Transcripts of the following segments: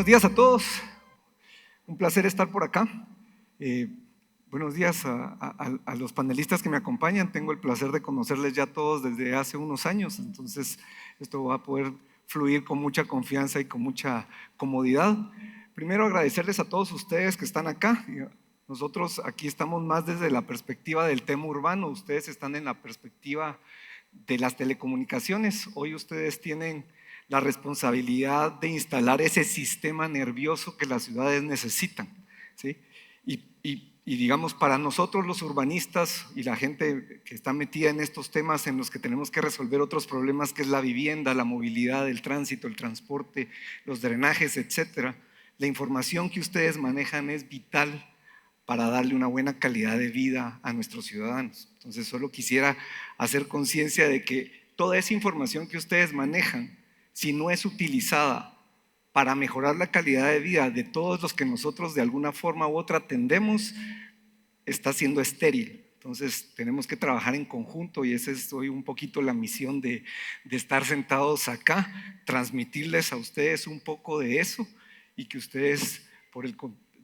Buenos días a todos, un placer estar por acá. Buenos días a los panelistas que me acompañan. Tengo el placer de conocerles ya todos desde hace unos años, entonces esto va a poder fluir con mucha confianza y con mucha comodidad. Primero agradecerles a todos ustedes que están acá. Nosotros aquí estamos más desde la perspectiva del tema urbano, ustedes están en la perspectiva de las telecomunicaciones. Hoy ustedes tienen la responsabilidad de instalar ese sistema nervioso que las ciudades necesitan, ¿sí? Y digamos, para nosotros los urbanistas y la gente que está metida en estos temas en los que tenemos que resolver otros problemas, que es la vivienda, la movilidad, el tránsito, el transporte, los drenajes, etcétera, la información que ustedes manejan es vital para darle una buena calidad de vida a nuestros ciudadanos. Entonces solo quisiera hacer conciencia de que toda esa información que ustedes manejan, si no es utilizada para mejorar la calidad de vida de todos los que nosotros de alguna forma u otra atendemos, está siendo estéril. Entonces tenemos que trabajar en conjunto y esa es hoy un poquito la misión de estar sentados acá, transmitirles a ustedes un poco de eso y que ustedes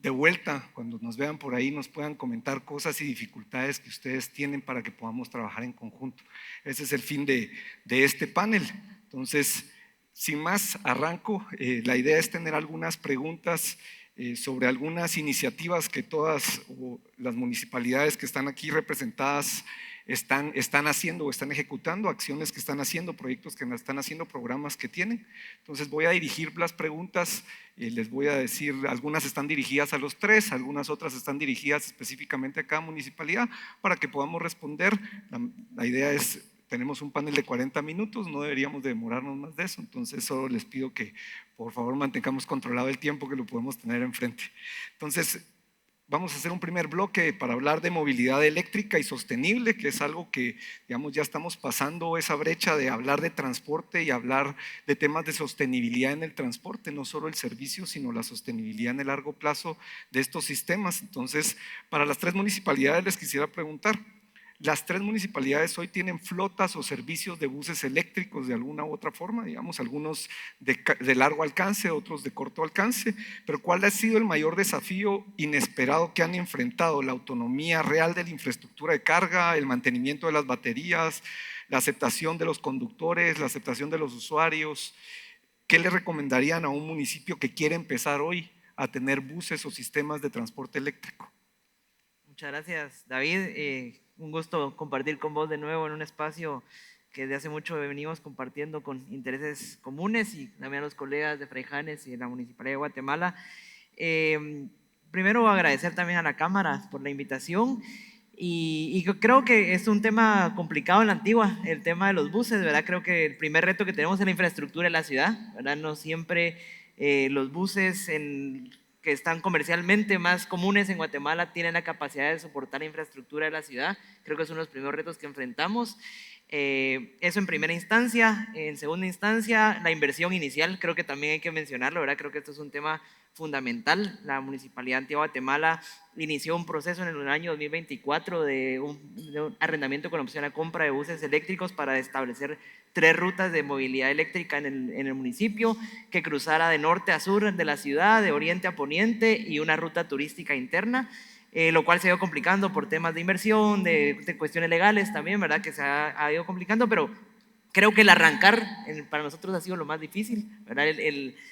de vuelta, cuando nos vean por ahí, nos puedan comentar cosas y dificultades que ustedes tienen para que podamos trabajar en conjunto. Ese es el fin de este panel. Entonces, sin más, arranco. La idea es tener algunas preguntas sobre algunas iniciativas que todas las municipalidades que están aquí representadas están haciendo o están ejecutando, acciones que están haciendo, proyectos que están haciendo, programas que tienen. Entonces voy a dirigir las preguntas, les voy a decir, algunas están dirigidas a los tres, algunas otras están dirigidas específicamente a cada municipalidad para que podamos responder. La idea es, tenemos un panel de 40 minutos, no deberíamos demorarnos más de eso, entonces solo les pido que por favor mantengamos controlado el tiempo que lo podemos tener enfrente. Entonces, vamos a hacer un primer bloque para hablar de movilidad eléctrica y sostenible, que es algo que, digamos, ya estamos pasando esa brecha de hablar de transporte y hablar de temas de sostenibilidad en el transporte, no solo el servicio, sino la sostenibilidad en el largo plazo de estos sistemas. Entonces, para las tres municipalidades les quisiera preguntar, las tres municipalidades hoy tienen flotas o servicios de buses eléctricos de alguna u otra forma, digamos, algunos de largo alcance, otros de corto alcance, pero ¿cuál ha sido el mayor desafío inesperado que han enfrentado? ¿La autonomía real de la infraestructura de carga, el mantenimiento de las baterías, la aceptación de los conductores, la aceptación de los usuarios? ¿Qué le recomendarían a un municipio que quiere empezar hoy a tener buses o sistemas de transporte eléctrico? Muchas gracias, David. Un gusto compartir con vos de nuevo en un espacio que desde hace mucho venimos compartiendo con intereses comunes y también a los colegas de Fraijanes y de la Municipalidad de Guatemala. Primero agradecer también a la Cámara por la invitación y creo que es un tema complicado en la Antigua, el tema de los buses, ¿verdad? Creo que el primer reto que tenemos es la infraestructura de la ciudad, ¿verdad? No siempre los buses que están comercialmente más comunes en Guatemala tienen la capacidad de soportar la infraestructura de la ciudad. Creo que es uno de los primeros retos que enfrentamos. Eso en primera instancia. En segunda instancia, la inversión inicial, creo que también hay que mencionarlo, ¿verdad? Creo que esto es un tema fundamental. La Municipalidad de Antigua Guatemala inició un proceso en el año 2024 de un arrendamiento con opción a compra de buses eléctricos para establecer 3 rutas de movilidad eléctrica en el municipio, que cruzara de norte a sur de la ciudad, de oriente a poniente, y una ruta turística interna. Lo cual se ha ido complicando por temas de inversión, de cuestiones legales también, ¿verdad? Que se ha ido complicando, pero creo que el arrancar para nosotros ha sido lo más difícil, ¿verdad?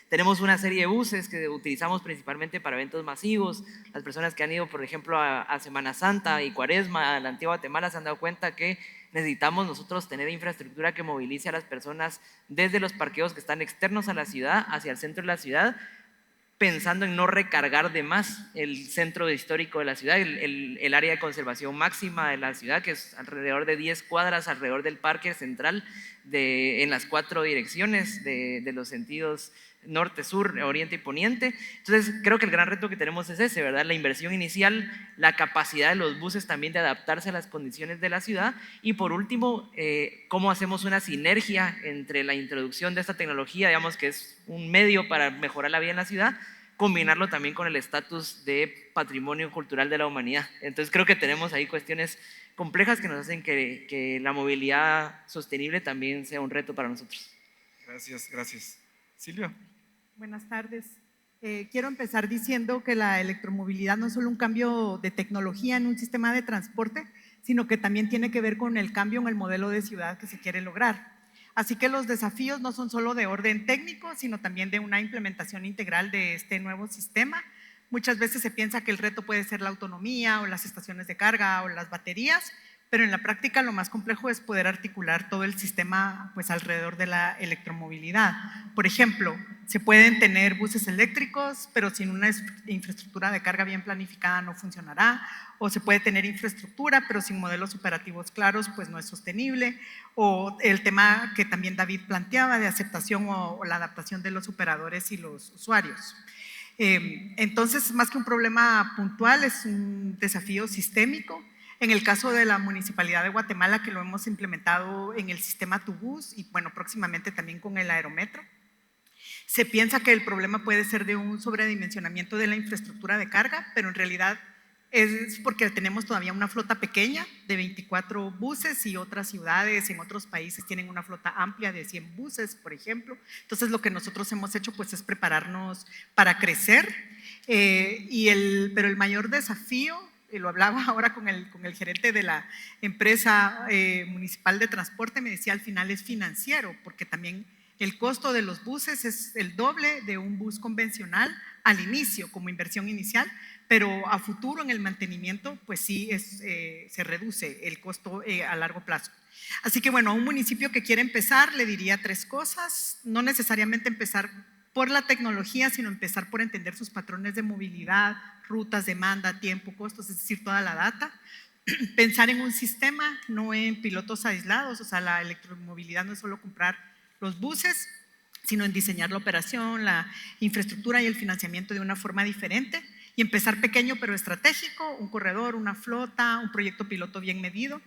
Tenemos una serie de buses que utilizamos principalmente para eventos masivos. Las personas que han ido, por ejemplo, a Semana Santa y Cuaresma, a la Antigua Guatemala, se han dado cuenta que necesitamos nosotros tener infraestructura que movilice a las personas desde los parqueos que están externos a la ciudad hacia el centro de la ciudad, pensando en no recargar de más el centro histórico de la ciudad, el área de conservación máxima de la ciudad, que es alrededor de 10 cuadras alrededor del parque central, en las 4 direcciones de los sentidos norte, sur, oriente y poniente. Entonces creo que el gran reto que tenemos es ese, ¿verdad? La inversión inicial, la capacidad de los buses también de adaptarse a las condiciones de la ciudad, y por último, cómo hacemos una sinergia entre la introducción de esta tecnología, digamos que es un medio para mejorar la vida en la ciudad, combinarlo también con el estatus de patrimonio cultural de la humanidad. Entonces creo que tenemos ahí cuestiones complejas que nos hacen que la movilidad sostenible también sea un reto para nosotros. Gracias, gracias. Silvia. Buenas tardes. Quiero empezar diciendo que la electromovilidad no es solo un cambio de tecnología en un sistema de transporte, sino que también tiene que ver con el cambio en el modelo de ciudad que se quiere lograr. Así que los desafíos no son solo de orden técnico, sino también de una implementación integral de este nuevo sistema. Muchas veces se piensa que el reto puede ser la autonomía o las estaciones de carga o las baterías, pero en la práctica lo más complejo es poder articular todo el sistema pues, alrededor de la electromovilidad. Por ejemplo, se pueden tener buses eléctricos, pero sin una infraestructura de carga bien planificada no funcionará, o se puede tener infraestructura, pero sin modelos operativos claros, pues no es sostenible, o el tema que también David planteaba de aceptación o la adaptación de los operadores y los usuarios. Entonces, más que un problema puntual, es un desafío sistémico. En el caso de la Municipalidad de Guatemala, que lo hemos implementado en el sistema Tubús y bueno, próximamente también con el Aerometro, se piensa que el problema puede ser de un sobredimensionamiento de la infraestructura de carga, pero en realidad es porque tenemos todavía una flota pequeña de 24 buses y otras ciudades en otros países tienen una flota amplia de 100 buses, por ejemplo. Entonces lo que nosotros hemos hecho pues es prepararnos para crecer, pero el mayor desafío, y lo hablaba ahora con el gerente de la empresa municipal de transporte, me decía al final es financiero, porque también el costo de los buses es el doble de un bus convencional al inicio, como inversión inicial, pero a futuro en el mantenimiento, pues sí se reduce el costo a largo plazo. Así que bueno, a un municipio que quiere empezar le diría 3 cosas, no necesariamente empezar por la tecnología, sino empezar por entender sus patrones de movilidad, rutas, demanda, tiempo, costos, es decir, toda la data. Pensar en un sistema, no en pilotos aislados, o sea, la electromovilidad no es solo comprar los buses, sino en diseñar la operación, la infraestructura y el financiamiento de una forma diferente y empezar pequeño pero estratégico, un corredor, una flota, un proyecto piloto bien medido.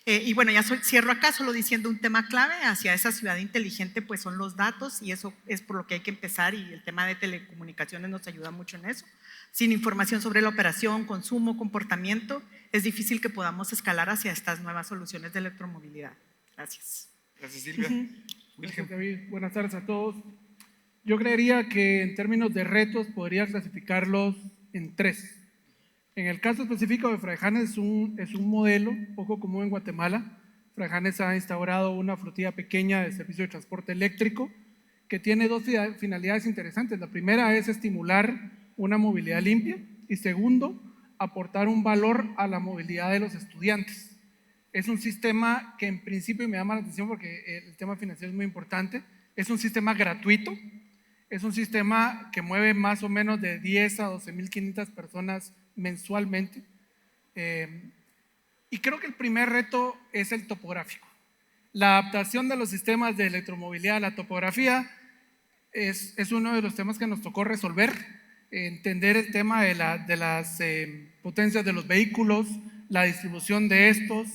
Y bueno, ya cierro acá solo diciendo un tema clave hacia esa ciudad inteligente, pues son los datos y eso es por lo que hay que empezar y el tema de telecomunicaciones nos ayuda mucho en eso. Sin información sobre la operación, consumo, comportamiento, es difícil que podamos escalar hacia estas nuevas soluciones de electromovilidad. Gracias. Gracias, Silvia. Gracias, David. Buenas tardes a todos. Yo creería que en términos de retos podría clasificarlos en 3. En el caso específico de Fraijanes es un modelo poco común en Guatemala. Fraijanes ha instaurado una flotilla pequeña de servicio de transporte eléctrico que tiene 2 finalidades interesantes. La primera es estimular una movilidad limpia y segundo, aportar un valor a la movilidad de los estudiantes. Es un sistema que en principio me llama la atención porque el tema financiero es muy importante. Es un sistema gratuito, es un sistema que mueve más o menos de 10 a 12.500 personas mensualmente. Y creo que el primer reto es el topográfico. La adaptación de los sistemas de electromovilidad a la topografía es uno de los temas que nos tocó resolver. Entender el tema de las potencias de los vehículos, la distribución de estos.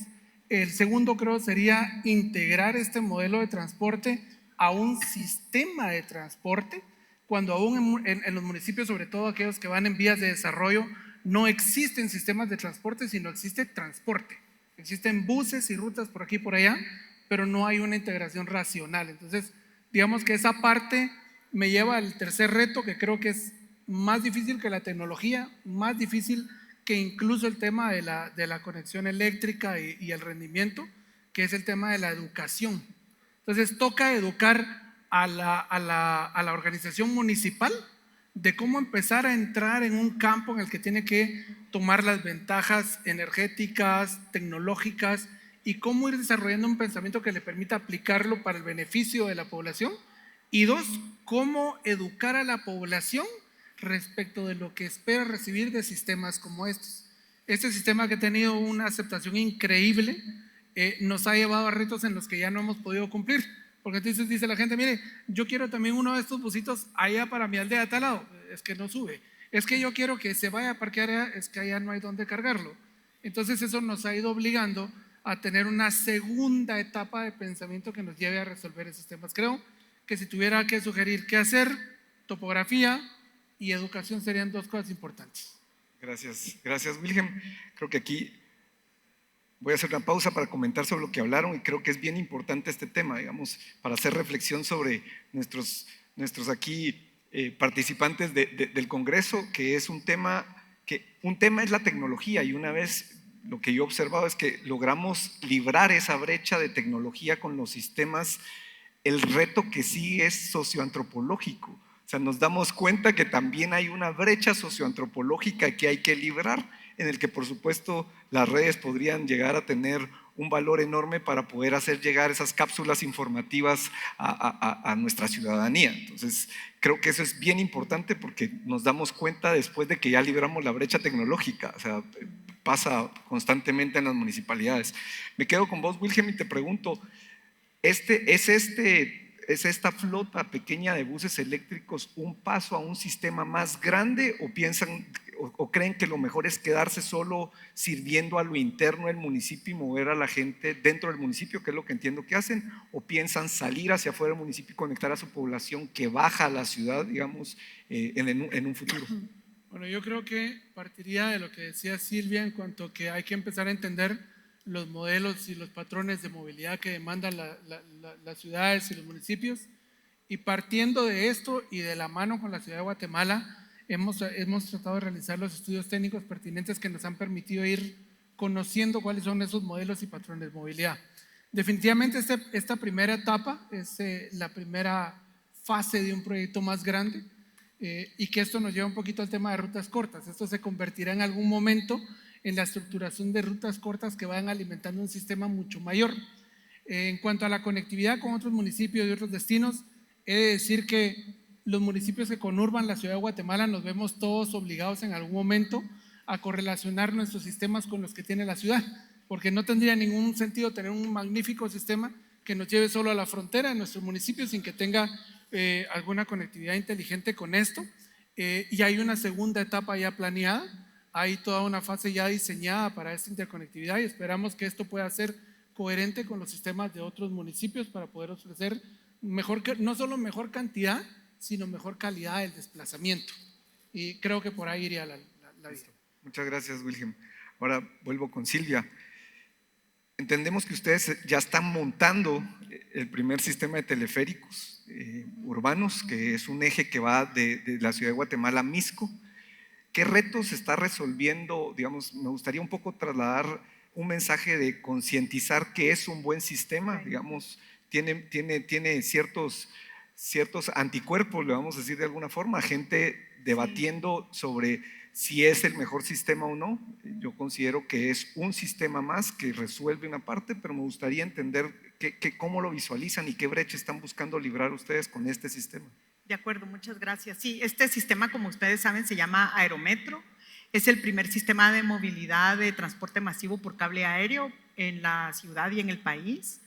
El segundo creo sería integrar este modelo de transporte a un sistema de transporte, cuando aún en los municipios, sobre todo aquellos que van en vías de desarrollo, no existen sistemas de transporte, sino existe transporte. Existen buses y rutas por aquí y por allá, pero no hay una integración racional. Entonces, digamos que esa parte me lleva al tercer reto, que creo que es más difícil que la tecnología, más difícil que incluso el tema de la conexión eléctrica y el rendimiento, que es el tema de la educación. Entonces toca educar a la organización municipal de cómo empezar a entrar en un campo en el que tiene que tomar las ventajas energéticas, tecnológicas y cómo ir desarrollando un pensamiento que le permita aplicarlo para el beneficio de la población. Y 2, cómo educar a la población respecto de lo que espera recibir de sistemas como estos. Este sistema que ha tenido una aceptación increíble nos ha llevado a retos en los que ya no hemos podido cumplir, porque entonces dice la gente, mire, yo quiero también uno de estos busitos allá para mi aldea de tal lado, es que no sube, es que yo quiero que se vaya a parquear allá, es que allá no hay dónde cargarlo. Entonces eso nos ha ido obligando a tener una segunda etapa de pensamiento que nos lleve a resolver esos temas. Creo que si tuviera que sugerir qué hacer, topografía y educación serían 2 cosas importantes. Gracias, gracias, Wilhelm. Creo que aquí voy a hacer una pausa para comentar sobre lo que hablaron y creo que es bien importante este tema, digamos, para hacer reflexión sobre nuestros aquí participantes del Congreso, que es un tema es la tecnología, y una vez lo que yo he observado es que logramos librar esa brecha de tecnología con los sistemas, el reto que sí es socioantropológico. O sea, nos damos cuenta que también hay una brecha socioantropológica que hay que librar, en el que por supuesto las redes podrían llegar a tener un valor enorme para poder hacer llegar esas cápsulas informativas a nuestra ciudadanía. Entonces, creo que eso es bien importante porque nos damos cuenta después de que ya libramos la brecha tecnológica. O sea, pasa constantemente en las municipalidades. Me quedo con vos, Wilhelm, y te pregunto, ¿es esta flota pequeña de buses eléctricos un paso a un sistema más grande, o piensan o creen que lo mejor es quedarse solo sirviendo a lo interno del municipio y mover a la gente dentro del municipio, que es lo que entiendo que hacen, o piensan salir hacia afuera del municipio y conectar a su población que baja a la ciudad, digamos, en un futuro? Bueno, yo creo que partiría de lo que decía Silvia en cuanto a que hay que empezar a entender los modelos y los patrones de movilidad que demandan las ciudades y los municipios, y partiendo de esto y de la mano con la ciudad de Guatemala, hemos tratado de realizar los estudios técnicos pertinentes que nos han permitido ir conociendo cuáles son esos modelos y patrones de movilidad. Definitivamente esta primera etapa es la primera fase de un proyecto más grande, y que esto nos lleva un poquito al tema de rutas cortas. Esto se convertirá en algún momento en la estructuración de rutas cortas que van alimentando un sistema mucho mayor. En cuanto a la conectividad con otros municipios y otros destinos, he de decir que los municipios que conurban la ciudad de Guatemala nos vemos todos obligados en algún momento a correlacionar nuestros sistemas con los que tiene la ciudad, porque no tendría ningún sentido tener un magnífico sistema que nos lleve solo a la frontera de nuestro municipio sin que tenga alguna conectividad inteligente con esto. Y hay una segunda etapa ya planeada, hay toda una fase ya diseñada para esta interconectividad, y esperamos que esto pueda ser coherente con los sistemas de otros municipios para poder ofrecer no solo mejor cantidad, sino mejor calidad del desplazamiento. Y creo que por ahí iría la vida. Muchas gracias, Wilhelm. Ahora vuelvo con Silvia. Entendemos que ustedes ya están montando el primer sistema de teleféricos urbanos, que es un eje que va de la ciudad de Guatemala a Misco. ¿Qué retos se está resolviendo? Digamos, me gustaría un poco trasladar un mensaje de concientizar que es un buen sistema, digamos, tiene ciertos anticuerpos, le vamos a decir de alguna forma, gente debatiendo sobre si es el mejor sistema o no. Yo considero que es un sistema más que resuelve una parte, pero me gustaría entender cómo lo visualizan y qué brecha están buscando librar ustedes con este sistema. De acuerdo, muchas gracias. Sí, este sistema, como ustedes saben, se llama Aerometro. Es el primer sistema de movilidad de transporte masivo por cable aéreo en la ciudad y en el país.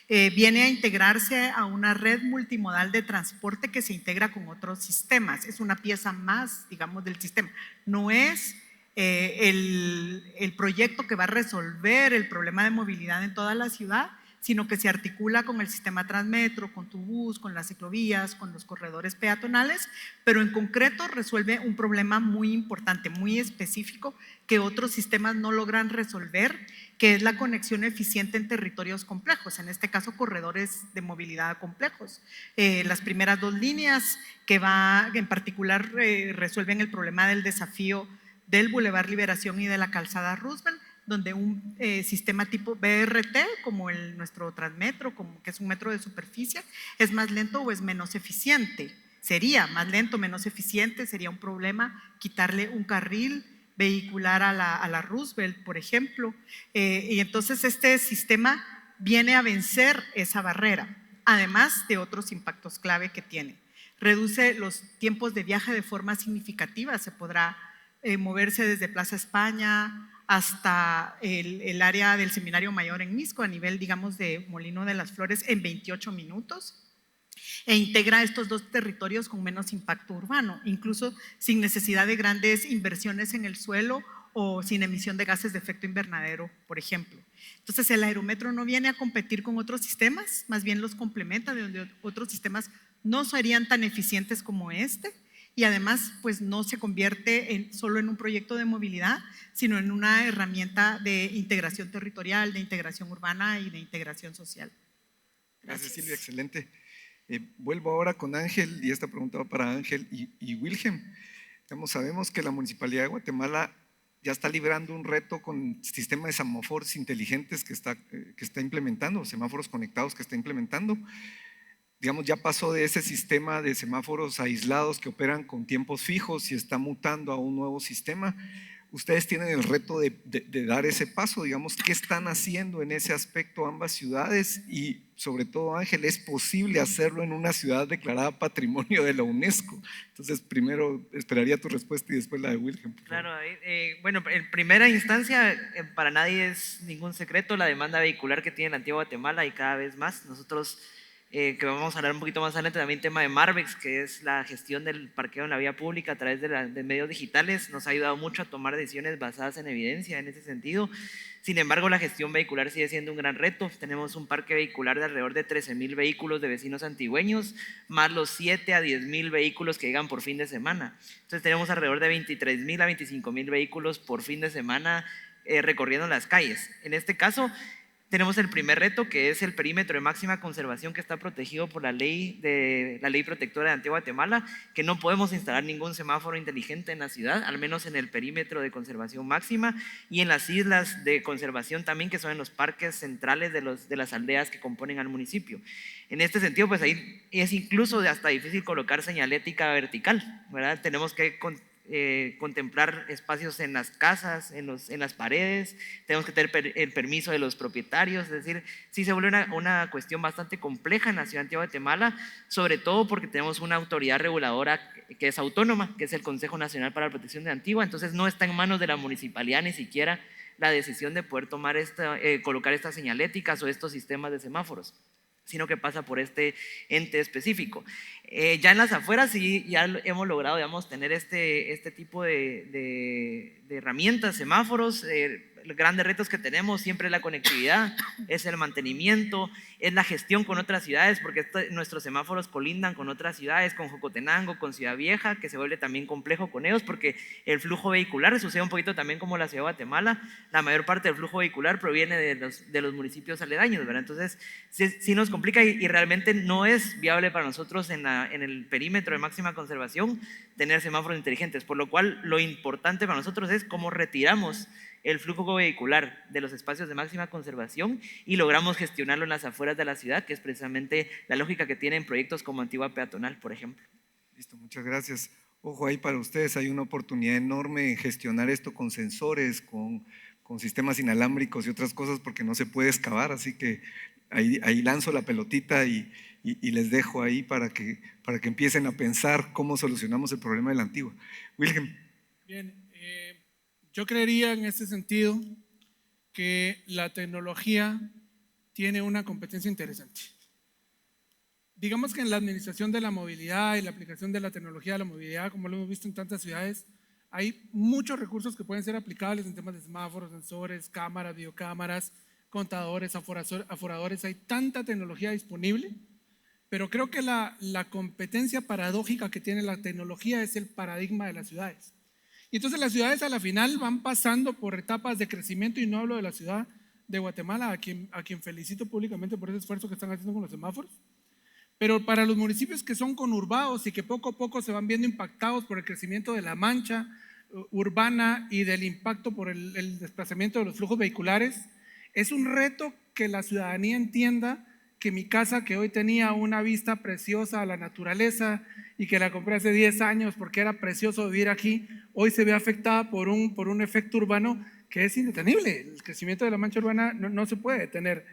Viene a integrarse a una red multimodal de transporte que se integra con otros sistemas. Es una pieza más, digamos, del sistema. No es el proyecto que va a resolver el problema de movilidad en toda la ciudad, sino que se articula con el sistema Transmetro, con Tubús, con las ciclovías, con los corredores peatonales, pero en concreto resuelve un problema muy importante, muy específico, que otros sistemas no logran resolver, que es la conexión eficiente en territorios complejos, en este caso corredores de movilidad complejos. Las primeras dos líneas que en particular resuelven el problema del desafío del Boulevard Liberación y de la Calzada Roosevelt, donde un sistema tipo BRT, como nuestro Transmetro, que es un metro de superficie, es más lento o es menos eficiente. Sería más lento, menos eficiente, sería un problema quitarle un carril vehicular a la Roosevelt, por ejemplo. Y entonces este sistema viene a vencer esa barrera, además de otros impactos clave que tiene. Reduce los tiempos de viaje de forma significativa, se podrá moverse desde Plaza España hasta el área del Seminario Mayor en Misco, a nivel, digamos, de Molino de las Flores, en 28 minutos, e integra estos dos territorios con menos impacto urbano, incluso sin necesidad de grandes inversiones en el suelo o sin emisión de gases de efecto invernadero, por ejemplo. Entonces el Aerometro no viene a competir con otros sistemas, más bien los complementa, de donde otros sistemas no serían tan eficientes como este, y además pues no se convierte solo en un proyecto de movilidad, sino en una herramienta de integración territorial, de integración urbana y de integración social. Gracias, Silvia, excelente. Vuelvo ahora con Ángel, y esta pregunta va para Ángel y Wilhelm. Digamos, sabemos que la Municipalidad de Guatemala ya está librando un reto con el sistema de semáforos inteligentes que está implementando, semáforos conectados que está implementando. Digamos, ya pasó de ese sistema de semáforos aislados que operan con tiempos fijos y está mutando a un nuevo sistema. Ustedes tienen el reto de dar ese paso, digamos, ¿qué están haciendo en ese aspecto ambas ciudades? Y sobre todo, Ángel, ¿es posible hacerlo en una ciudad declarada Patrimonio de la UNESCO? Entonces, primero esperaría tu respuesta y después la de Wilhelm. Claro, bueno, en primera instancia, para nadie es ningún secreto la demanda vehicular que tiene la antigua Guatemala y cada vez más. Nosotros, que vamos a hablar un poquito más adelante, también tema de Marbex, que es la gestión del parqueo en la vía pública a través de medios digitales, nos ha ayudado mucho a tomar decisiones basadas en evidencia en ese sentido. Sin embargo, la gestión vehicular sigue siendo un gran reto. Tenemos un parque vehicular de alrededor de 13,000 vehículos de vecinos antigüeños, más los 7 a 10,000 vehículos que llegan por fin de semana. Entonces tenemos alrededor de 23,000 a 25,000 vehículos por fin de semana recorriendo las calles. En este caso, tenemos el primer reto, que es el perímetro de máxima conservación, que está protegido por la ley protectora de Antigua Guatemala, que no podemos instalar ningún semáforo inteligente en la ciudad, al menos en el perímetro de conservación máxima, y en las islas de conservación también, que son en los parques centrales de las aldeas que componen al municipio. En este sentido, pues ahí es incluso hasta difícil colocar señalética vertical, ¿verdad? Tenemos que contemplar espacios en las casas, en las paredes, tenemos que tener el permiso de los propietarios, es decir, sí se vuelve una cuestión bastante compleja en la ciudad de Antigua Guatemala, sobre todo porque tenemos una autoridad reguladora que es autónoma, que es el Consejo Nacional para la Protección de Antigua, entonces no está en manos de la municipalidad ni siquiera la decisión de poder tomar colocar estas señaléticas o estos sistemas de semáforos, sino que pasa por este ente específico. Ya en las afueras sí ya hemos logrado, digamos, tener este tipo de herramientas, semáforos. Los grandes retos que tenemos siempre es la conectividad, es el mantenimiento, es la gestión con otras ciudades, porque nuestros semáforos colindan con otras ciudades, con Jocotenango, con Ciudad Vieja, que se vuelve también complejo con ellos, porque el flujo vehicular sucede un poquito también como la ciudad de Guatemala, la mayor parte del flujo vehicular proviene de los municipios aledaños, ¿verdad? Entonces sí nos complica y realmente no es viable para nosotros en el perímetro de máxima conservación tener semáforos inteligentes, por lo cual lo importante para nosotros es cómo retiramos el flujo vehicular de los espacios de máxima conservación y logramos gestionarlo en las afueras de la ciudad, que es precisamente la lógica que tienen proyectos como Antigua Peatonal, por ejemplo. Listo, muchas gracias. Ojo, ahí para ustedes hay una oportunidad enorme en gestionar esto con sensores, con sistemas inalámbricos y otras cosas, porque no se puede excavar, así que ahí lanzo la pelotita y les dejo ahí para que empiecen a pensar cómo solucionamos el problema de la Antigua. Wilhelm. Bien, yo creería en este sentido que la tecnología tiene una competencia interesante. Digamos que en la administración de la movilidad y la aplicación de la tecnología de la movilidad, como lo hemos visto en tantas ciudades, hay muchos recursos que pueden ser aplicables en temas de semáforos, sensores, cámaras, videocámaras, contadores, aforadores. Hay tanta tecnología disponible, pero creo que la competencia paradójica que tiene la tecnología es el paradigma de las ciudades. Y entonces las ciudades a la final van pasando por etapas de crecimiento, y no hablo de la ciudad de Guatemala, a quien felicito públicamente por ese esfuerzo que están haciendo con los semáforos, pero para los municipios que son conurbados y que poco a poco se van viendo impactados por el crecimiento de la mancha urbana y del impacto por el desplazamiento de los flujos vehiculares, es un reto que la ciudadanía entienda que mi casa, que hoy tenía una vista preciosa a la naturaleza y que la compré hace 10 años porque era precioso vivir aquí, hoy se ve afectada por un efecto urbano que es indetenible. El crecimiento de la mancha urbana no se puede detener.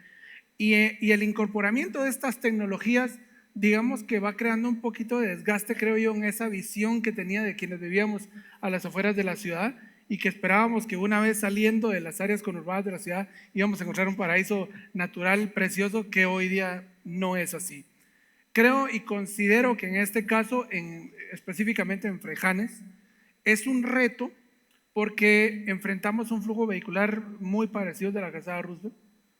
Y el incorporamiento de estas tecnologías, digamos que va creando un poquito de desgaste, creo yo, en esa visión que tenía de quienes vivíamos a las afueras de la ciudad y que esperábamos que una vez saliendo de las áreas conurbadas de la ciudad íbamos a encontrar un paraíso natural precioso, que hoy día no es así. Creo y considero que en este caso, específicamente en Fraijanes, es un reto porque enfrentamos un flujo vehicular muy parecido al de la Calzada Roosevelt,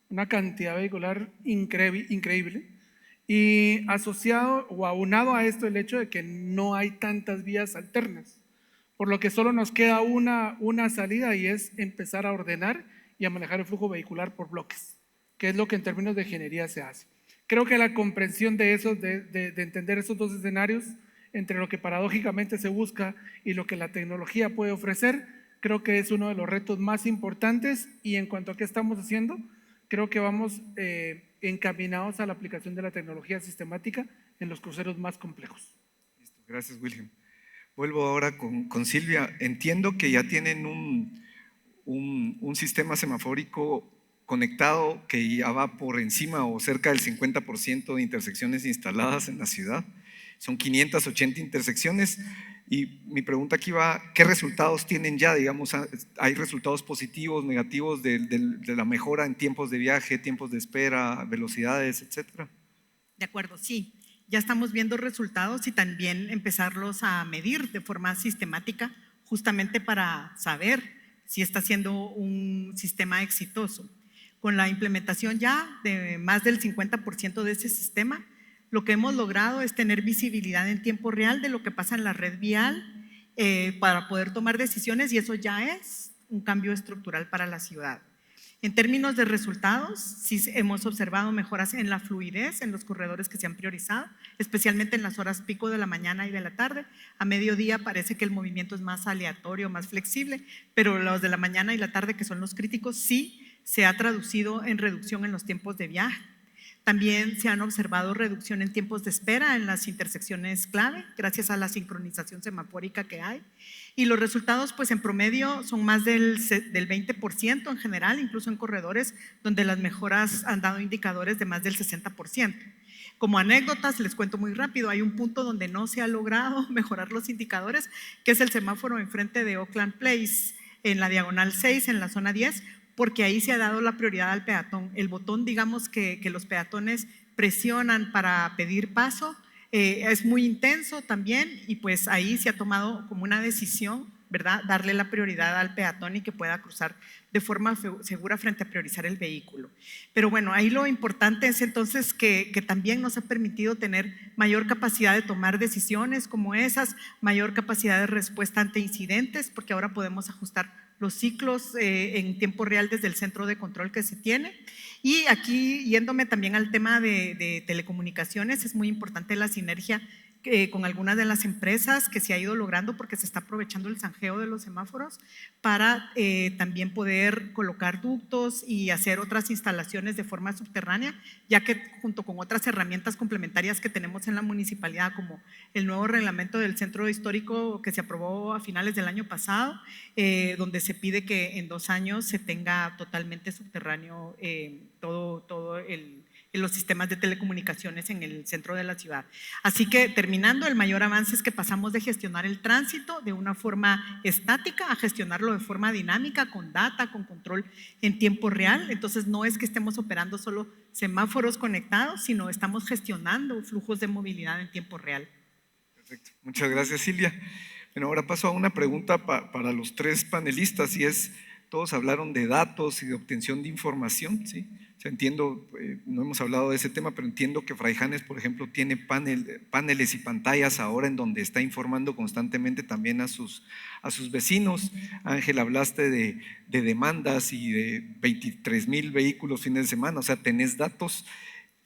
una cantidad vehicular increíble, y asociado o aunado a esto el hecho de que no hay tantas vías alternas, por lo que solo nos queda una salida, y es empezar a ordenar y a manejar el flujo vehicular por bloques, que es lo que en términos de ingeniería se hace. Creo que la comprensión de eso, de entender esos dos escenarios, entre lo que paradójicamente se busca y lo que la tecnología puede ofrecer, creo que es uno de los retos más importantes. Y en cuanto a qué estamos haciendo, creo que vamos encaminados a la aplicación de la tecnología sistemática en los cruceros más complejos. Listo, gracias, William. Vuelvo ahora con Silvia. Entiendo que ya tienen un sistema semafórico conectado que ya va por encima o cerca del 50% de intersecciones instaladas en la ciudad. Son 580 intersecciones. Y mi pregunta aquí va, ¿qué resultados tienen ya? Digamos, ¿hay resultados positivos, negativos de la mejora en tiempos de viaje, tiempos de espera, velocidades, etcétera? De acuerdo, sí. Ya estamos viendo resultados y también empezarlos a medir de forma sistemática, justamente para saber si está siendo un sistema exitoso. Con la implementación ya de más del 50% de ese sistema, lo que hemos logrado es tener visibilidad en tiempo real de lo que pasa en la red vial para poder tomar decisiones, y eso ya es un cambio estructural para la ciudad. En términos de resultados, sí hemos observado mejoras en la fluidez en los corredores que se han priorizado, especialmente en las horas pico de la mañana y de la tarde. A mediodía parece que el movimiento es más aleatorio, más flexible, pero los de la mañana y la tarde, que son los críticos, sí se ha traducido en reducción en los tiempos de viaje. También se han observado reducción en tiempos de espera en las intersecciones clave, gracias a la sincronización semafórica que hay. Y los resultados, pues en promedio, son más del 20% en general, incluso en corredores donde las mejoras han dado indicadores de más del 60%. Como anécdotas, les cuento muy rápido, hay un punto donde no se ha logrado mejorar los indicadores, que es el semáforo enfrente de Oakland Place, en la diagonal 6, en la zona 10, porque ahí se ha dado la prioridad al peatón. El botón, digamos, que los peatones presionan para pedir paso, es muy intenso también, y pues ahí se ha tomado como una decisión, ¿verdad?, darle la prioridad al peatón y que pueda cruzar de forma segura frente a priorizar el vehículo. Pero bueno, ahí lo importante es entonces que también nos ha permitido tener mayor capacidad de tomar decisiones como esas, mayor capacidad de respuesta ante incidentes, porque ahora podemos ajustar los ciclos en tiempo real desde el centro de control que se tiene. Y aquí, yéndome también al tema de telecomunicaciones, es muy importante la sinergia con algunas de las empresas que se ha ido logrando, porque se está aprovechando el zanjeo de los semáforos para también poder colocar ductos y hacer otras instalaciones de forma subterránea, ya que junto con otras herramientas complementarias que tenemos en la municipalidad, como el nuevo reglamento del centro histórico que se aprobó a finales del año pasado, donde se pide que en 2 años se tenga totalmente subterráneo todo los sistemas de telecomunicaciones en el centro de la ciudad. Así que terminando, el mayor avance es que pasamos de gestionar el tránsito de una forma estática a gestionarlo de forma dinámica, con data, con control en tiempo real. Entonces no es que estemos operando solo semáforos conectados, sino estamos gestionando flujos de movilidad en tiempo real. Perfecto, muchas gracias, Silvia. Bueno, ahora paso a una pregunta para los 3 panelistas, y es, todos hablaron de datos y de obtención de información, ¿sí? O sea, entiendo, no hemos hablado de ese tema, pero entiendo que Fraijanes, por ejemplo, tiene paneles y pantallas ahora en donde está informando constantemente también a sus vecinos. Ángel, hablaste de demandas y de 23,000 vehículos fines de semana, o sea, tenés datos.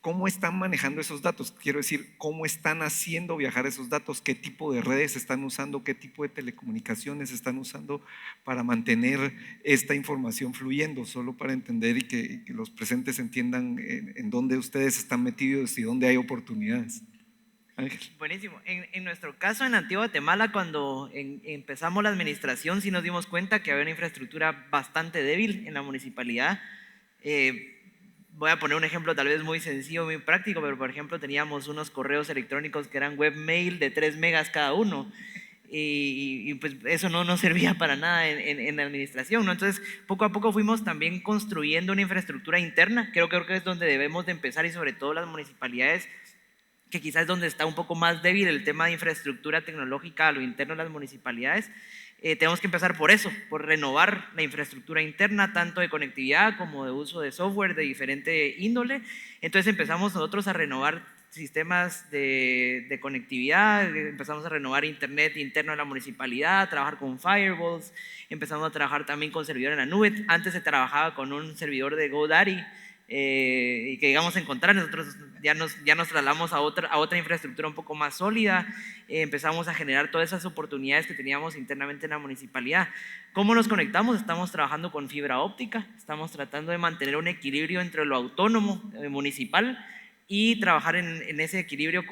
¿Cómo están manejando esos datos? Quiero decir, ¿cómo están haciendo viajar esos datos? ¿Qué tipo de redes están usando? ¿Qué tipo de telecomunicaciones están usando para mantener esta información fluyendo? Solo para entender y que los presentes entiendan en dónde ustedes están metidos y dónde hay oportunidades. Ángel. Buenísimo. En nuestro caso, en Antigua Guatemala, cuando empezamos la administración, sí nos dimos cuenta que había una infraestructura bastante débil en la municipalidad. Voy a poner un ejemplo tal vez muy sencillo, muy práctico, pero por ejemplo teníamos unos correos electrónicos que eran webmail de 3 megas cada uno, y pues eso no nos servía para nada en la administración, ¿no? Entonces poco a poco fuimos también construyendo una infraestructura interna. Creo que es donde debemos de empezar, y sobre todo las municipalidades, que quizás es donde está un poco más débil el tema de infraestructura tecnológica a lo interno de las municipalidades. Tenemos que empezar por eso, por renovar la infraestructura interna, tanto de conectividad como de uso de software de diferente índole. Entonces empezamos nosotros a renovar sistemas de conectividad, empezamos a renovar internet interno de la municipalidad, a trabajar con firewalls, empezamos a trabajar también con servidor en la nube. Antes se trabajaba con un servidor de GoDaddy, y que llegamos a encontrar. Nosotros ya nos trasladamos a otra infraestructura un poco más sólida, empezamos a generar todas esas oportunidades que teníamos internamente en la municipalidad. ¿Cómo nos conectamos? Estamos trabajando con fibra óptica, estamos tratando de mantener un equilibrio entre lo autónomo municipal y trabajar en ese equilibrio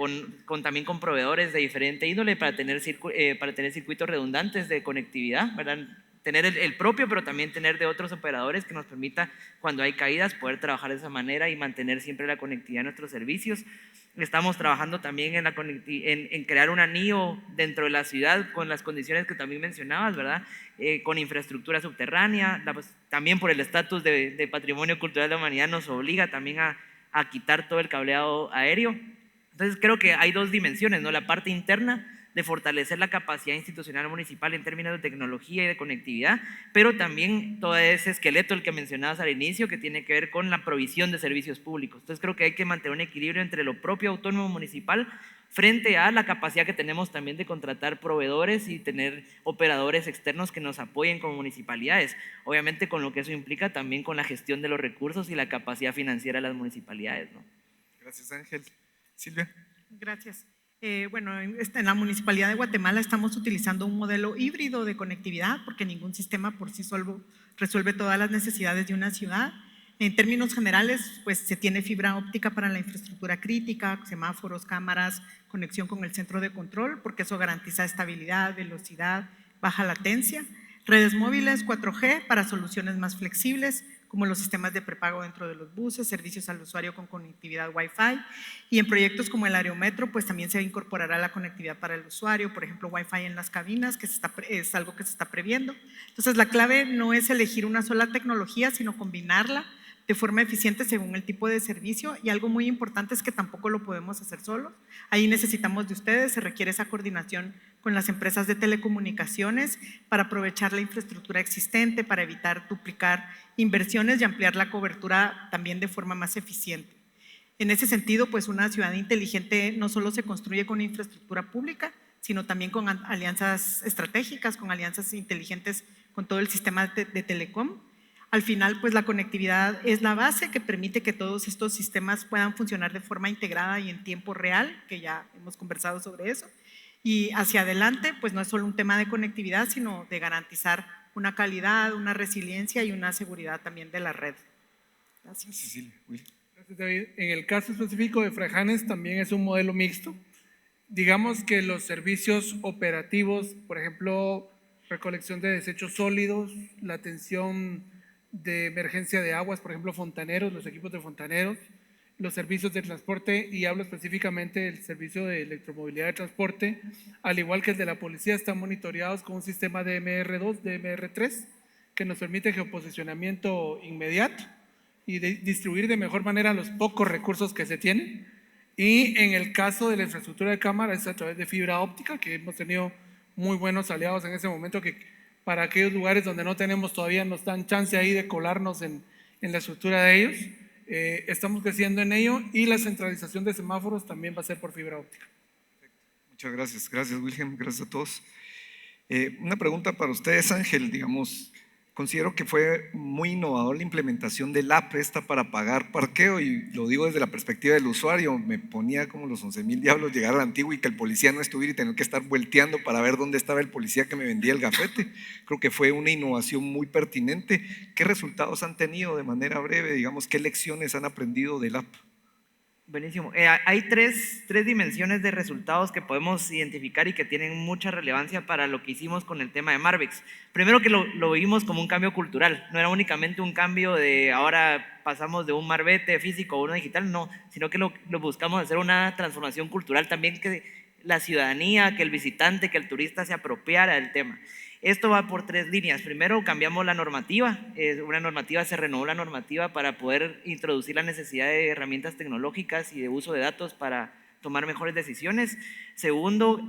también con proveedores de diferente índole para tener circuitos redundantes de conectividad, ¿verdad? Tener el propio, pero también tener de otros operadores que nos permita, cuando hay caídas, poder trabajar de esa manera y mantener siempre la conectividad de nuestros servicios. Estamos trabajando también en crear un anillo dentro de la ciudad con las condiciones que también mencionabas, ¿verdad? Con infraestructura subterránea, también por el estatus de Patrimonio Cultural de la Humanidad nos obliga también a quitar todo el cableado aéreo. Entonces creo que hay dos dimensiones, ¿no? La parte interna de fortalecer la capacidad institucional municipal en términos de tecnología y de conectividad, pero también todo ese esqueleto, el que mencionabas al inicio, que tiene que ver con la provisión de servicios públicos. Entonces creo que hay que mantener un equilibrio entre lo propio autónomo municipal frente a la capacidad que tenemos también de contratar proveedores y tener operadores externos que nos apoyen como municipalidades, obviamente con lo que eso implica también con la gestión de los recursos y la capacidad financiera de las municipalidades, ¿no? Gracias, Ángel. Silvia. Gracias. Bueno, en la Municipalidad de Guatemala estamos utilizando un modelo híbrido de conectividad porque ningún sistema por sí solo resuelve todas las necesidades de una ciudad. En términos generales, pues se tiene fibra óptica para la infraestructura crítica, semáforos, cámaras, conexión con el centro de control, porque eso garantiza estabilidad, velocidad, baja latencia. Redes móviles 4G para soluciones más flexibles, como los sistemas de prepago dentro de los buses, servicios al usuario con conectividad Wi-Fi, y en proyectos como el Aerometro, pues también se incorporará la conectividad para el usuario, por ejemplo, Wi-Fi en las cabinas, que es algo que se está previendo. Entonces, la clave no es elegir una sola tecnología, sino combinarla de forma eficiente según el tipo de servicio, y algo muy importante es que tampoco lo podemos hacer solos. Ahí necesitamos de ustedes, se requiere esa coordinación con las empresas de telecomunicaciones para aprovechar la infraestructura existente, para evitar duplicar inversiones y ampliar la cobertura también de forma más eficiente. En ese sentido, pues una ciudad inteligente no solo se construye con infraestructura pública, sino también con alianzas estratégicas, con alianzas inteligentes con todo el sistema de telecom. Al final, pues la conectividad es la base que permite que todos estos sistemas puedan funcionar de forma integrada y en tiempo real, que ya hemos conversado sobre eso. Y hacia adelante, pues no es solo un tema de conectividad, sino de garantizar una calidad, una resiliencia y una seguridad también de la red. Gracias. Cecilia. Gracias, David. En el caso específico de Fraijanes también es un modelo mixto. Digamos que los servicios operativos, por ejemplo, recolección de desechos sólidos, la atención de emergencia de aguas, por ejemplo, fontaneros, los equipos de fontaneros, los servicios de transporte, y hablo específicamente del servicio de electromovilidad de transporte, al igual que el de la policía, están monitoreados con un sistema DMR2, DMR3, que nos permite geoposicionamiento inmediato y distribuir de mejor manera los pocos recursos que se tienen. Y en el caso de la infraestructura de cámara es a través de fibra óptica, que hemos tenido muy buenos aliados en ese momento, que para aquellos lugares donde no tenemos todavía, nos dan chance ahí de colarnos en la estructura de ellos. Estamos creciendo en ello, y la centralización de semáforos también va a ser por fibra óptica. Muchas gracias. Gracias, Wilhelm. Gracias a todos. Una pregunta para ustedes, Ángel. Digamos, considero que fue muy innovador la implementación del app esta para pagar parqueo, y lo digo desde la perspectiva del usuario. Me ponía como los 11,000 diablos llegar a la Antigua y que el policía no estuviera y tener que estar volteando para ver dónde estaba el policía que me vendía el gafete. Creo que fue una innovación muy pertinente. ¿Qué resultados han tenido de manera breve? Digamos, ¿qué lecciones han aprendido del app? Buenísimo. Hay tres dimensiones de resultados que podemos identificar y que tienen mucha relevancia para lo que hicimos con el tema de Marbex. Primero, que lo vimos como un cambio cultural. No era únicamente un cambio de ahora pasamos de un marbete físico a uno digital, no, sino que lo buscamos hacer una transformación cultural también, que la ciudadanía, que el visitante, que el turista se apropiara del tema. Esto va por tres líneas. Primero, cambiamos la normativa. Se renovó la normativa para poder introducir la necesidad de herramientas tecnológicas y de uso de datos para tomar mejores decisiones. Segundo,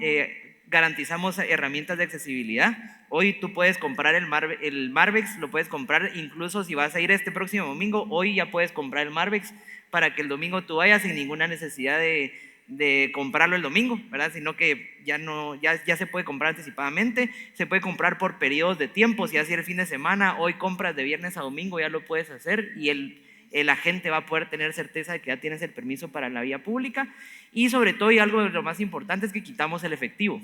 garantizamos herramientas de accesibilidad. Hoy tú puedes comprar el Marbex, lo puedes comprar incluso si vas a ir este próximo domingo. Hoy ya puedes comprar el Marbex para que el domingo tú vayas sin ninguna necesidad de comprarlo el domingo, ¿verdad? Sino que ya se puede comprar anticipadamente, se puede comprar por periodos de tiempo. Si haces el fin de semana, hoy compras de viernes a domingo, ya lo puedes hacer, y la gente va a poder tener certeza de que ya tienes el permiso para la vía pública. Y sobre todo, y algo de lo más importante, es que quitamos el efectivo.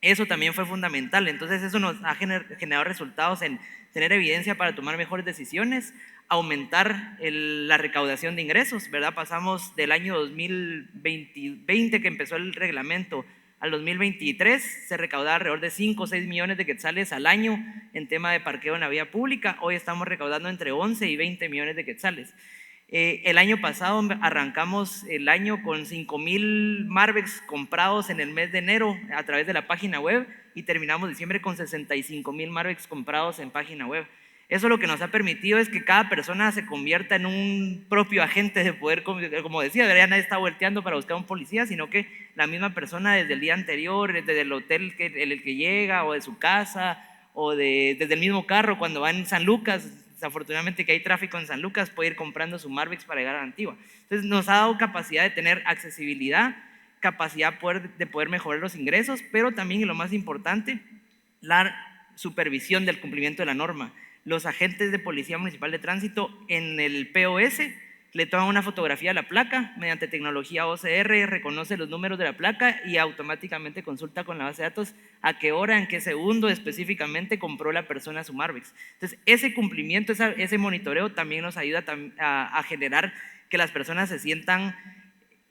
Eso también fue fundamental. Entonces eso nos ha generado resultados en tener evidencia para tomar mejores decisiones, aumentar la recaudación de ingresos, ¿verdad? Pasamos del año 2020 que empezó el reglamento al 2023, se recaudaba alrededor de 5 o 6 millones de quetzales al año en tema de parqueo en la vía pública. Hoy estamos recaudando entre 11 y 20 millones de quetzales. El año pasado arrancamos el año con 5,000 Marbex comprados en el mes de enero a través de la página web y terminamos diciembre con 65,000 Marbex comprados en página web. Eso lo que nos ha permitido es que cada persona se convierta en un propio agente de poder, como decía, ya nadie está volteando para buscar un policía, sino que la misma persona desde el día anterior, desde el hotel en el que llega o de su casa o desde el mismo carro cuando va en San Lucas. Desafortunadamente que hay tráfico en San Lucas, puede ir comprando su Marbex para llegar a la Antigua. Entonces nos ha dado capacidad de tener accesibilidad, capacidad de poder mejorar los ingresos, pero también, y lo más importante, la supervisión del cumplimiento de la norma. Los agentes de Policía Municipal de Tránsito en el POS le toman una fotografía a la placa, mediante tecnología OCR, reconoce los números de la placa y automáticamente consulta con la base de datos a qué hora, en qué segundo específicamente compró la persona su Marbex. Entonces, ese cumplimiento, ese monitoreo también nos ayuda a generar que las personas se sientan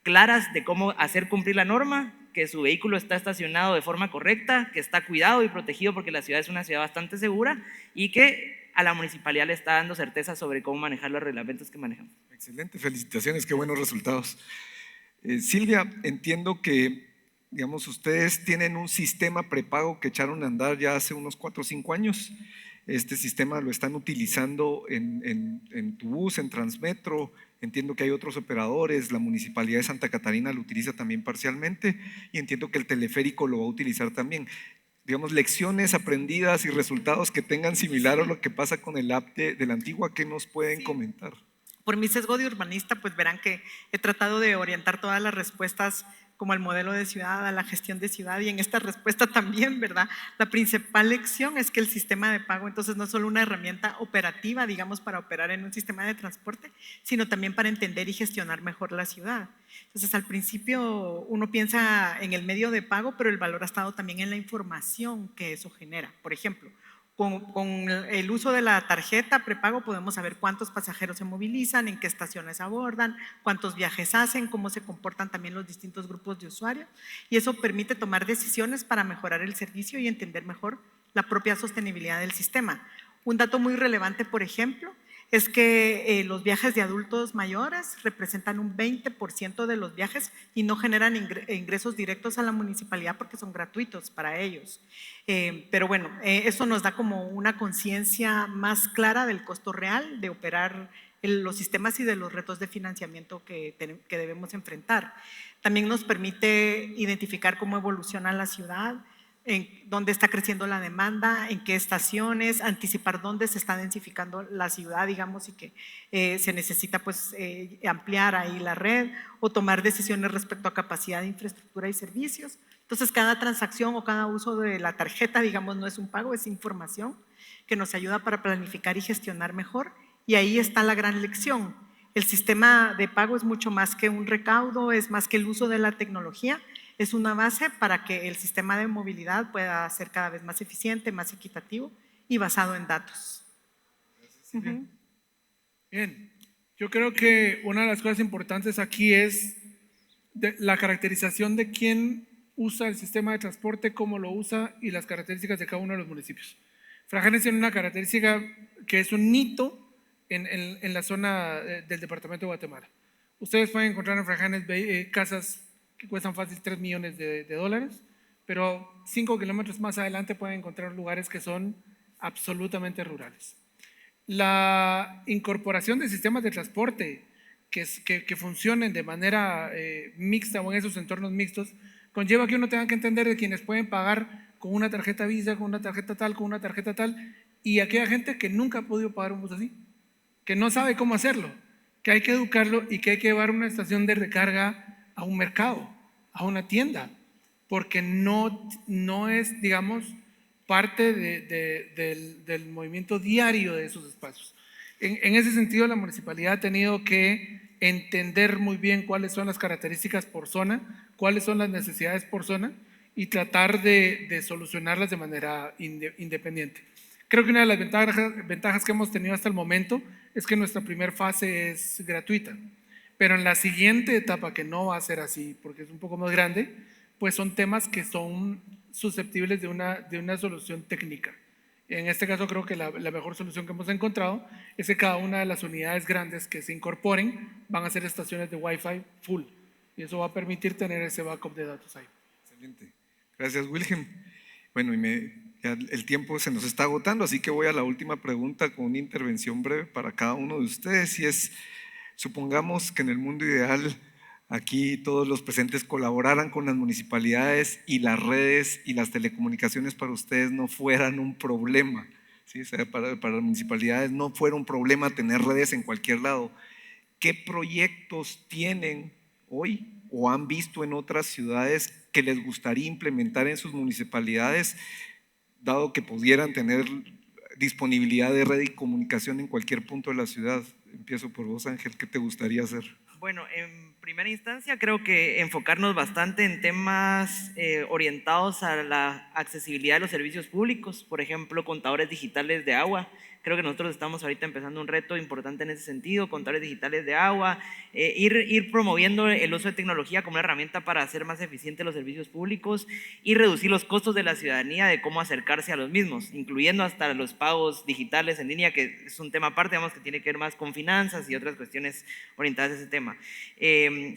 claras de cómo hacer cumplir la norma, que su vehículo está estacionado de forma correcta, que está cuidado y protegido porque la ciudad es una ciudad bastante segura y que a la municipalidad le está dando certeza sobre cómo manejar los reglamentos que manejamos. Excelente, felicitaciones, qué buenos resultados. Silvia, entiendo que, digamos, ustedes tienen un sistema prepago que echaron a andar ya hace unos 4 o 5 años. Este sistema lo están utilizando en tu bus, en Transmetro. Entiendo que hay otros operadores, la Municipalidad de Santa Catarina lo utiliza también parcialmente y entiendo que el teleférico lo va a utilizar también. Digamos, lecciones aprendidas y resultados que tengan similar a lo que pasa con el app de la Antigua, ¿qué nos pueden comentar? Por mi sesgo de urbanista, pues verán que he tratado de orientar todas las respuestas como al modelo de ciudad, a la gestión de ciudad, y en esta respuesta también, ¿verdad? La principal lección es que el sistema de pago entonces no es solo una herramienta operativa, digamos, para operar en un sistema de transporte, sino también para entender y gestionar mejor la ciudad. Entonces, al principio uno piensa en el medio de pago, pero el valor ha estado también en la información que eso genera. Por ejemplo, con el uso de la tarjeta prepago podemos saber cuántos pasajeros se movilizan, en qué estaciones abordan, cuántos viajes hacen, cómo se comportan también los distintos grupos de usuarios, y eso permite tomar decisiones para mejorar el servicio y entender mejor la propia sostenibilidad del sistema. Un dato muy relevante, por ejemplo, es que los viajes de adultos mayores representan un 20% de los viajes y no generan ingresos directos a la municipalidad porque son gratuitos para ellos. Pero bueno, eso nos da como una conciencia más clara del costo real de operar los sistemas y de los retos de financiamiento que debemos enfrentar. También nos permite identificar cómo evoluciona la ciudad, en dónde está creciendo la demanda, en qué estaciones, anticipar dónde se está densificando la ciudad, digamos, y que se necesita pues ampliar ahí la red o tomar decisiones respecto a capacidad de infraestructura y servicios. Entonces, cada transacción o cada uso de la tarjeta, digamos, no es un pago, es información que nos ayuda para planificar y gestionar mejor, y ahí está la gran lección. El sistema de pago es mucho más que un recaudo, es más que el uso de la tecnología. Es una base para que el sistema de movilidad pueda ser cada vez más eficiente, más equitativo y basado en datos. Bien, yo creo que una de las cosas importantes aquí es la caracterización de quién usa el sistema de transporte, cómo lo usa y las características de cada uno de los municipios. Fraganes tiene una característica que es un hito en la zona del departamento de Guatemala. Ustedes pueden encontrar en Fraganes casas que cuestan fácil 3 millones de dólares, pero 5 kilómetros más adelante pueden encontrar lugares que son absolutamente rurales. La incorporación de sistemas de transporte que funcionen de manera mixta o en esos entornos mixtos conlleva que uno tenga que entender de quienes pueden pagar con una tarjeta Visa, con una tarjeta tal, con una tarjeta tal, y aquella gente que nunca ha podido pagar un bus así, que no sabe cómo hacerlo, que hay que educarlo y que hay que llevar una estación de recarga a un mercado, a una tienda, porque no es, digamos, parte del movimiento diario de esos espacios. En ese sentido, la municipalidad ha tenido que entender muy bien cuáles son las características por zona, cuáles son las necesidades por zona y tratar de solucionarlas de manera independiente. Creo que una de las ventajas que hemos tenido hasta el momento es que nuestra primera fase es gratuita, pero en la siguiente etapa, que no va a ser así porque es un poco más grande, pues son temas que son susceptibles de una solución técnica. En este caso creo que la mejor solución que hemos encontrado es que cada una de las unidades grandes que se incorporen van a ser estaciones de Wi-Fi full y eso va a permitir tener ese backup de datos ahí. Excelente. Gracias, Wilhelm. Bueno, ya el tiempo se nos está agotando, así que voy a la última pregunta con una intervención breve para cada uno de ustedes y es, supongamos que en el mundo ideal aquí todos los presentes colaboraran con las municipalidades y las redes y las telecomunicaciones para ustedes no fueran un problema, ¿sí? O sea, para las municipalidades no fuera un problema tener redes en cualquier lado. ¿Qué proyectos tienen hoy o han visto en otras ciudades que les gustaría implementar en sus municipalidades, dado que pudieran tener disponibilidad de red y comunicación en cualquier punto de la ciudad? Empiezo por vos, Ángel, ¿qué te gustaría hacer? Bueno, en primera instancia creo que enfocarnos bastante en temas orientados a la accesibilidad de los servicios públicos, por ejemplo, contadores digitales de agua. Creo que nosotros estamos ahorita empezando un reto importante en ese sentido, contadores digitales de agua, ir promoviendo el uso de tecnología como una herramienta para hacer más eficientes los servicios públicos y reducir los costos de la ciudadanía de cómo acercarse a los mismos, incluyendo hasta los pagos digitales en línea, que es un tema aparte, digamos, que tiene que ver más con finanzas y otras cuestiones orientadas a ese tema.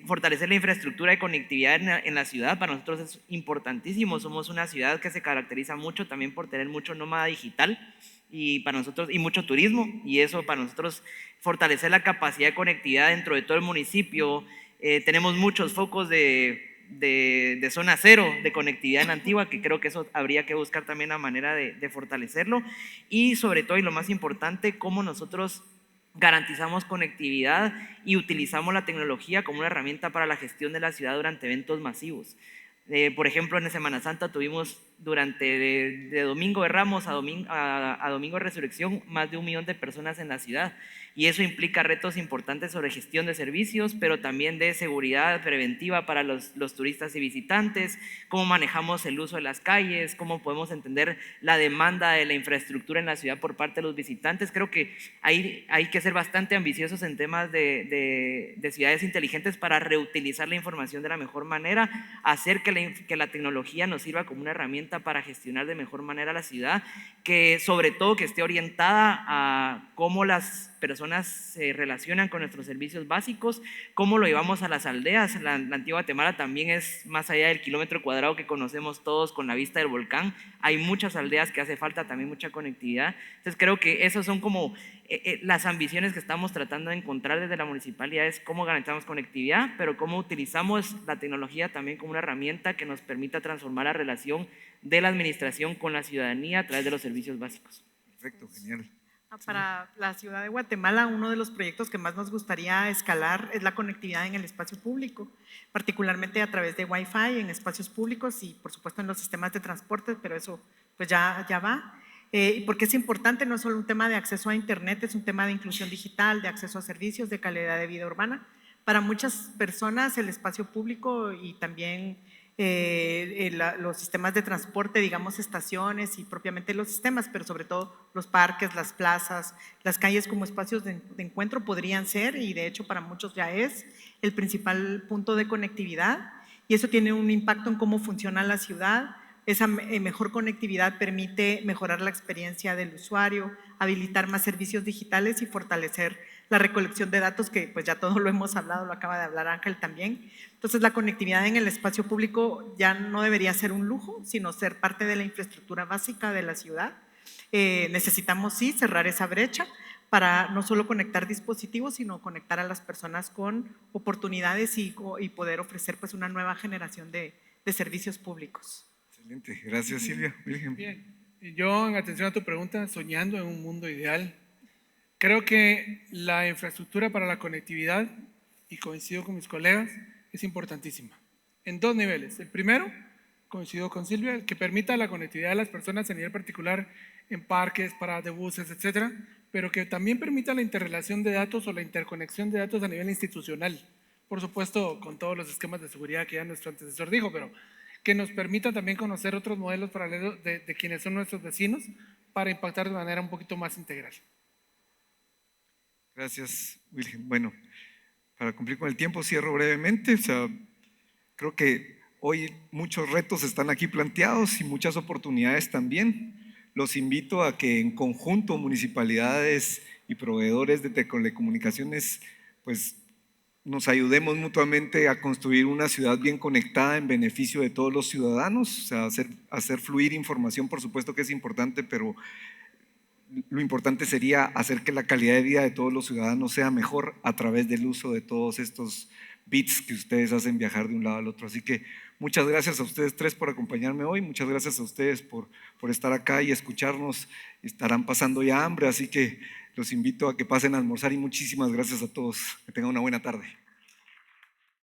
Fortalecer la infraestructura de conectividad en la ciudad para nosotros es importantísimo. Somos una ciudad que se caracteriza mucho también por tener mucho nómada digital y para nosotros y mucho turismo, y eso para nosotros fortalecer la capacidad de conectividad dentro de todo el municipio. Tenemos muchos focos de zona cero de conectividad en Antigua, que creo que eso habría que buscar también la manera de fortalecerlo, y sobre todo y lo más importante, cómo nosotros garantizamos conectividad y utilizamos la tecnología como una herramienta para la gestión de la ciudad durante eventos masivos. Por ejemplo, en Semana Santa tuvimos durante de Domingo de Ramos a Domingo de Resurrección más de 1 millón de personas en la ciudad, y eso implica retos importantes sobre gestión de servicios, pero también de seguridad preventiva para los turistas y visitantes, cómo manejamos el uso de las calles, cómo podemos entender la demanda de la infraestructura en la ciudad por parte de los visitantes. Creo que hay que ser bastante ambiciosos en temas de ciudades inteligentes para reutilizar la información de la mejor manera, hacer que la tecnología nos sirva como una herramienta para gestionar de mejor manera la ciudad, que sobre todo que esté orientada a cómo las personas se relacionan con nuestros servicios básicos, cómo lo llevamos a las aldeas. La antigua Guatemala también es más allá del kilómetro cuadrado que conocemos todos con la vista del volcán. Hay muchas aldeas que hace falta también mucha conectividad. Entonces creo que esos son como las ambiciones que estamos tratando de encontrar desde la municipalidad, es cómo garantizamos conectividad, pero cómo utilizamos la tecnología también como una herramienta que nos permita transformar la relación de la administración con la ciudadanía a través de los servicios básicos. Perfecto, genial. Para la ciudad de Guatemala, uno de los proyectos que más nos gustaría escalar es la conectividad en el espacio público, particularmente a través de Wi-Fi en espacios públicos y por supuesto en los sistemas de transporte, pero eso pues ya va. Porque es importante, no es solo un tema de acceso a Internet, es un tema de inclusión digital, de acceso a servicios, de calidad de vida urbana. Para muchas personas el espacio público y también los sistemas de transporte, digamos estaciones y propiamente los sistemas, pero sobre todo los parques, las plazas, las calles como espacios de encuentro podrían ser, y de hecho para muchos ya es, el principal punto de conectividad, y eso tiene un impacto en cómo funciona la ciudad. Esa mejor conectividad permite mejorar la experiencia del usuario, habilitar más servicios digitales y fortalecer la recolección de datos, que pues ya todo lo hemos hablado, lo acaba de hablar Ángel también. Entonces la conectividad en el espacio público ya no debería ser un lujo, sino ser parte de la infraestructura básica de la ciudad. Necesitamos sí cerrar esa brecha para no solo conectar dispositivos, sino conectar a las personas con oportunidades y poder ofrecer pues una nueva generación de servicios públicos. Excelente, gracias Silvia. Bien, yo en atención a tu pregunta, soñando en un mundo ideal, creo que la infraestructura para la conectividad, y coincido con mis colegas, es importantísima, en 2 niveles. El primero, coincido con Silvia, que permita la conectividad de las personas a nivel particular en parques, paradas de buses, etcétera, pero que también permita la interrelación de datos o la interconexión de datos a nivel institucional. Por supuesto, con todos los esquemas de seguridad que ya nuestro antecesor dijo, pero que nos permita también conocer otros modelos paralelos de quienes son nuestros vecinos para impactar de manera un poquito más integral. Gracias, Wilhelm. Bueno, para cumplir con el tiempo, cierro brevemente. O sea, creo que hoy muchos retos están aquí planteados y muchas oportunidades también. Los invito a que en conjunto municipalidades y proveedores de telecomunicaciones pues nos ayudemos mutuamente a construir una ciudad bien conectada en beneficio de todos los ciudadanos. O sea, hacer fluir información, por supuesto que es importante, pero lo importante sería hacer que la calidad de vida de todos los ciudadanos sea mejor a través del uso de todos estos bits que ustedes hacen viajar de un lado al otro. Así que muchas gracias a ustedes tres por acompañarme hoy, muchas gracias a ustedes por estar acá y escucharnos. Estarán pasando ya hambre, así que los invito a que pasen a almorzar y muchísimas gracias a todos. Que tengan una buena tarde.